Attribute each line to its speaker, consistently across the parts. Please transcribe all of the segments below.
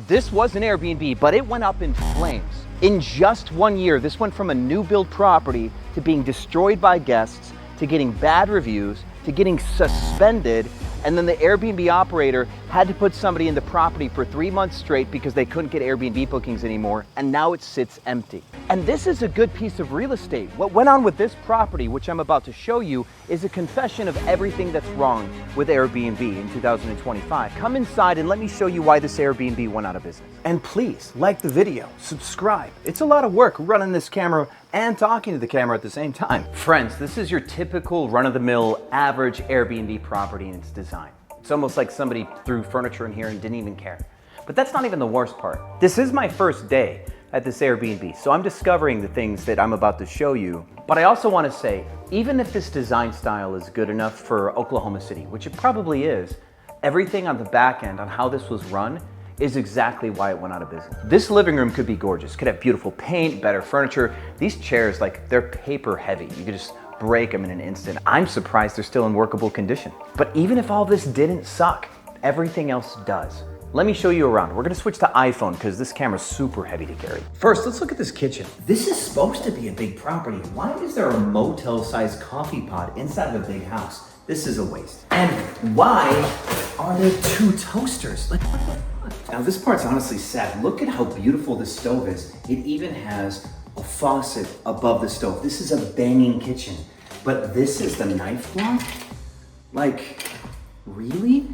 Speaker 1: This was an Airbnb, but it went up in flames. In just 1 year, this went from a new build property to being destroyed by guests, to getting bad reviews, to getting suspended, and then the Airbnb operator had to put somebody in the property for 3 months straight because they couldn't get Airbnb bookings anymore, and now it sits empty. And this is a good piece of real estate. What went on with this property, which I'm about to show you, is a confession of everything that's wrong with Airbnb in 2025. Come inside and let me show you why this Airbnb went out of business. And please, like the video, subscribe. It's a lot of work running this camera and talking to the camera at the same time. Friends, this is your typical run-of-the-mill average Airbnb property in its design. It's almost like somebody threw furniture in here and didn't even care. But that's not even the worst part. This is my first day at this Airbnb, so I'm discovering the things that I'm about to show you. But I also want to say, even if this design style is good enough for Oklahoma City, which it probably is, everything on the back end on how this was run is exactly why it went out of business. This living room could be gorgeous, could have beautiful paint, better furniture. These chairs, like, they're paper heavy. You could just break them in an instant. I'm surprised they're still in workable condition. But even if all this didn't suck, everything else does. Let me show you around. We're gonna switch to iPhone because this camera's super heavy to carry. First, let's look at this kitchen. This is supposed to be a big property. Why is there a motel-sized coffee pot inside of a big house? This is a waste. And why are there 2 toasters? Like, what the fuck? Now, this part's honestly sad. Look at how beautiful this stove is. It even has a faucet above the stove. This is a banging kitchen. But this is the knife block? Like, really?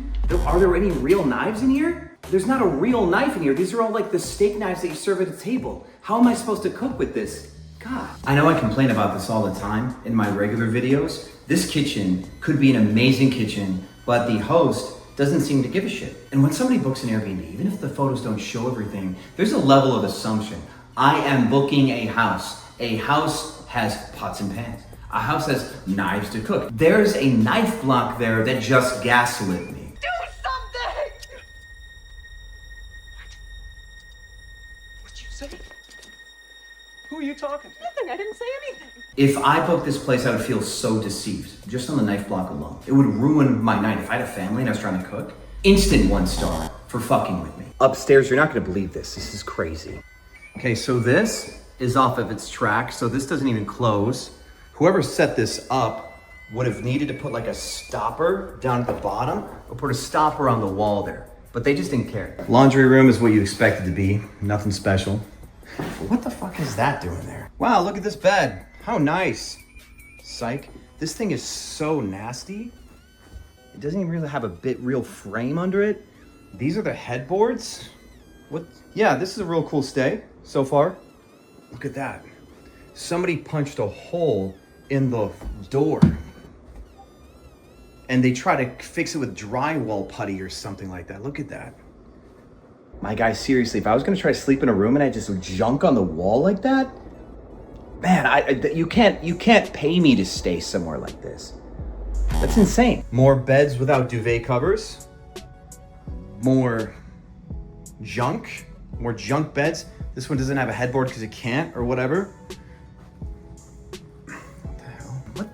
Speaker 1: Are there any real knives in here? There's not a real knife in here. These are all like the steak knives that you serve at a table. How am I supposed to cook with this? God. I know I complain about this all the time in my regular videos. This kitchen could be an amazing kitchen, but the host doesn't seem to give a shit. And when somebody books an Airbnb, even if the photos don't show everything, there's a level of assumption. I am booking a house. A house has pots and pans. A house has knives to cook. There's a knife block there that just gaslit me.
Speaker 2: Who are you talking to?
Speaker 3: Nothing, I didn't say anything.
Speaker 1: If I booked this place, I would feel so deceived, just on the knife block alone. It would ruin my night. If I had a family and I was trying to cook, instant 1 star for fucking with me. Upstairs, you're not gonna believe this. This is crazy. Okay, so this is off of its track, so this doesn't even close. Whoever set this up would have needed to put like a stopper down at the bottom or put a stopper on the wall there, but they just didn't care. Laundry room is what you expect it to be, nothing special. What the fuck is that doing there? Wow, look at this bed. How nice. Psych. This thing is so nasty. It doesn't even really have a real frame under it. These are the headboards. What? Yeah, this is a real cool stay so far. Look at that. Somebody punched a hole in the door. And they try to fix it with drywall putty or something like that. Look at that. My guy, seriously, if I was gonna try to sleep in a room and I just junk on the wall like that, man, you can't pay me to stay somewhere like this. That's insane. More beds without duvet covers. More junk beds. This one doesn't have a headboard because it can't or whatever. What the hell? What?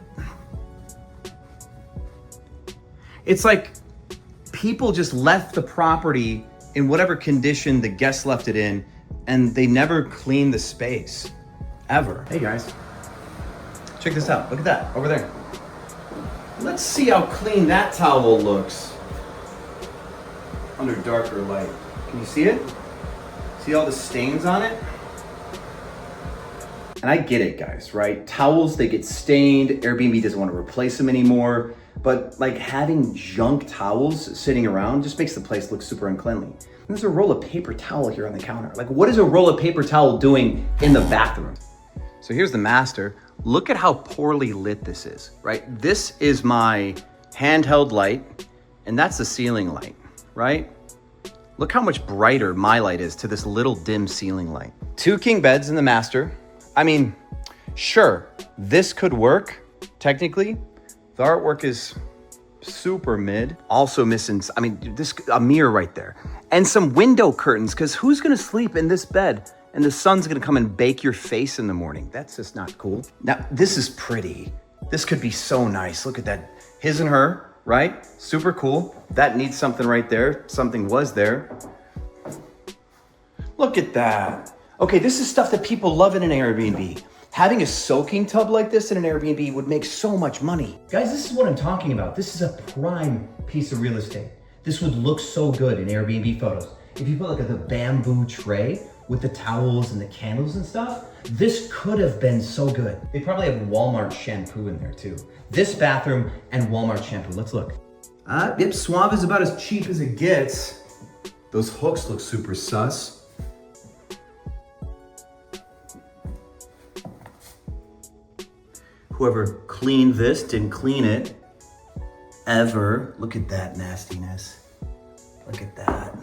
Speaker 1: It's like people just left the property in whatever condition the guests left it in, and they never cleaned the space, ever. Hey guys, check this out. Look at that, over there. Let's see how clean that towel looks under darker light. Can you see it? See all the stains on it? And I get it, guys, right? Towels, they get stained. Airbnb doesn't want to replace them anymore. But like having junk towels sitting around just makes the place look super uncleanly. And there's a roll of paper towel here on the counter. Like, what is a roll of paper towel doing in the bathroom? So here's the master. Look at how poorly lit this is, right? This is my handheld light, and that's the ceiling light, right? Look how much brighter my light is to this little dim ceiling light. 2 king beds in the master. I mean, sure, this could work, technically. The artwork is super mid. Also missing, I mean, a mirror right there. And some window curtains, because who's gonna sleep in this bed and the sun's gonna come and bake your face in the morning? That's just not cool. Now, this is pretty. This could be so nice. Look at that, his and her, right? Super cool. That needs something right there. Something was there. Look at that. Okay, this is stuff that people love in an Airbnb. Having a soaking tub like this in an Airbnb would make so much money. Guys, this is what I'm talking about. This is a prime piece of real estate. This would look so good in Airbnb photos. If you put like the bamboo tray with the towels and the candles and stuff, this could have been so good. They probably have Walmart shampoo in there too. This bathroom and Walmart shampoo, let's look. Yep, Suave is about as cheap as it gets. Those hooks look super sus. Whoever cleaned this didn't clean it ever. Look at that nastiness. Look at that.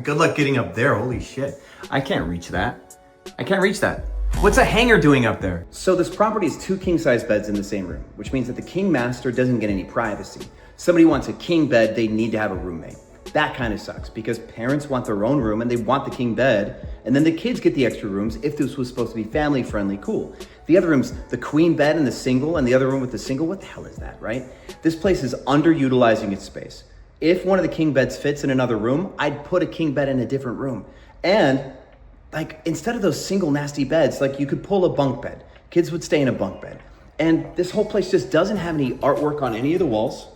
Speaker 1: Good luck getting up there, holy shit. I can't reach that. I can't reach that. What's a hanger doing up there? So this property is 2 king-size beds in the same room, which means that the king master doesn't get any privacy. Somebody wants a king bed, they need to have a roommate. That kind of sucks because parents want their own room and they want the king bed, and then the kids get the extra rooms if this was supposed to be family friendly, cool. The other rooms, the queen bed and the single, and the other room with the single, what the hell is that, right? This place is underutilizing its space. If one of the king beds fits in another room, I'd put a king bed in a different room. And like, instead of those single nasty beds, like you could pull a bunk bed. Kids would stay in a bunk bed. And this whole place just doesn't have any artwork on any of the walls.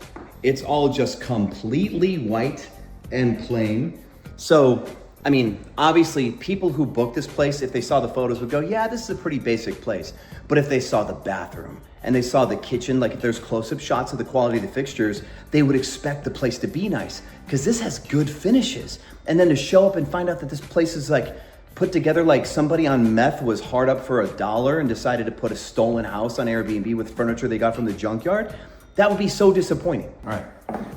Speaker 1: It's all just completely white and plain. So, I mean, obviously people who book this place, if they saw the photos would go, yeah, this is a pretty basic place. But if they saw the bathroom and they saw the kitchen, like if there's close-up shots of the quality of the fixtures, they would expect the place to be nice because this has good finishes. And then to show up and find out that this place is like put together like somebody on meth was hard up for $1 and decided to put a stolen house on Airbnb with furniture they got from the junkyard, that would be so disappointing. All right,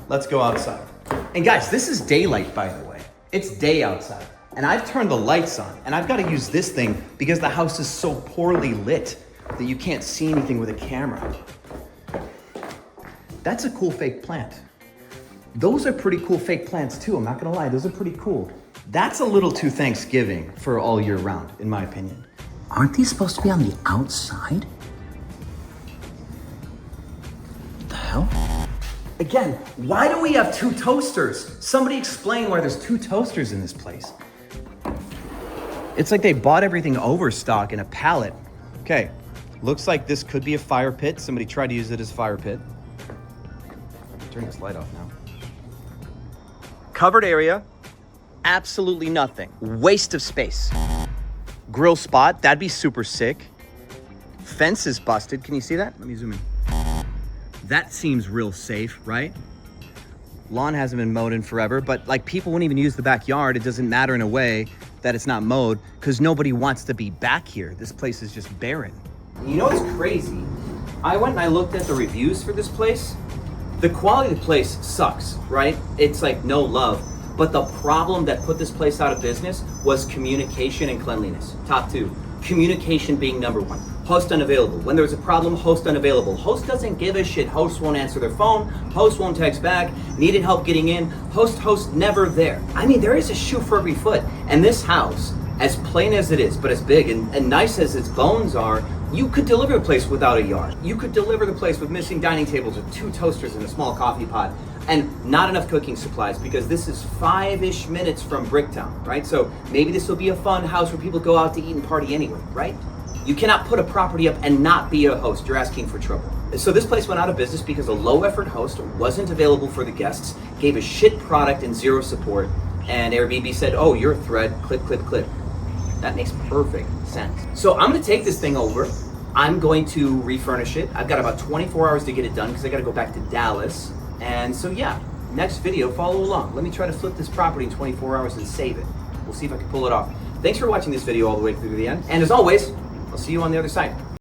Speaker 1: let's go outside. And guys, this is daylight, by the way. It's day outside. And I've turned the lights on, and I've got to use this thing because the house is so poorly lit that you can't see anything with a camera. That's a cool fake plant. Those are pretty cool fake plants too, I'm not gonna lie, those are pretty cool. That's a little too Thanksgiving for all year round, in my opinion. Aren't these supposed to be on the outside? What the hell? Again, why do we have 2 toasters? Somebody explain why there's 2 toasters in this place. It's like they bought everything overstock in a pallet. Okay, looks like this could be a fire pit. Somebody tried to use it as a fire pit. Turn this light off now. Covered area, absolutely nothing. Waste of space. Grill spot, that'd be super sick. Fence is busted, can you see that? Let me zoom in. That seems real safe, right? Lawn hasn't been mowed in forever, but like people wouldn't even use the backyard. It doesn't matter in a way that it's not mowed because nobody wants to be back here. This place is just barren. You know what's crazy? I went and I looked at the reviews for this place. The quality of the place sucks, right? It's like no love. But the problem that put this place out of business was communication and cleanliness. Top 2. Communication being number 1. Host unavailable. When there's a problem, host unavailable. Host doesn't give a shit. Host won't answer their phone. Host won't text back. Needed help getting in. Host never there. I mean, there is a shoe for every foot. And this house, as plain as it is, but as big and nice as its bones are, you could deliver the place without a yard. You could deliver the place with missing dining tables with 2 toasters and a small coffee pot and not enough cooking supplies because this is 5-ish minutes from Bricktown, right? So maybe this will be a fun house where people go out to eat and party anyway, right? You cannot put a property up and not be a host. You're asking for trouble. So this place went out of business because a low effort host wasn't available for the guests, gave a shit product and 0 support, and Airbnb said, oh, you're a threat, click, click, click. That makes perfect sense. So I'm gonna take this thing over. I'm going to refurnish it. I've got about 24 hours to get it done because I gotta go back to Dallas. And so yeah, next video, follow along. Let me try to flip this property in 24 hours and save it. We'll see if I can pull it off. Thanks for watching this video all the way through the end. And as always, I'll see you on the other side.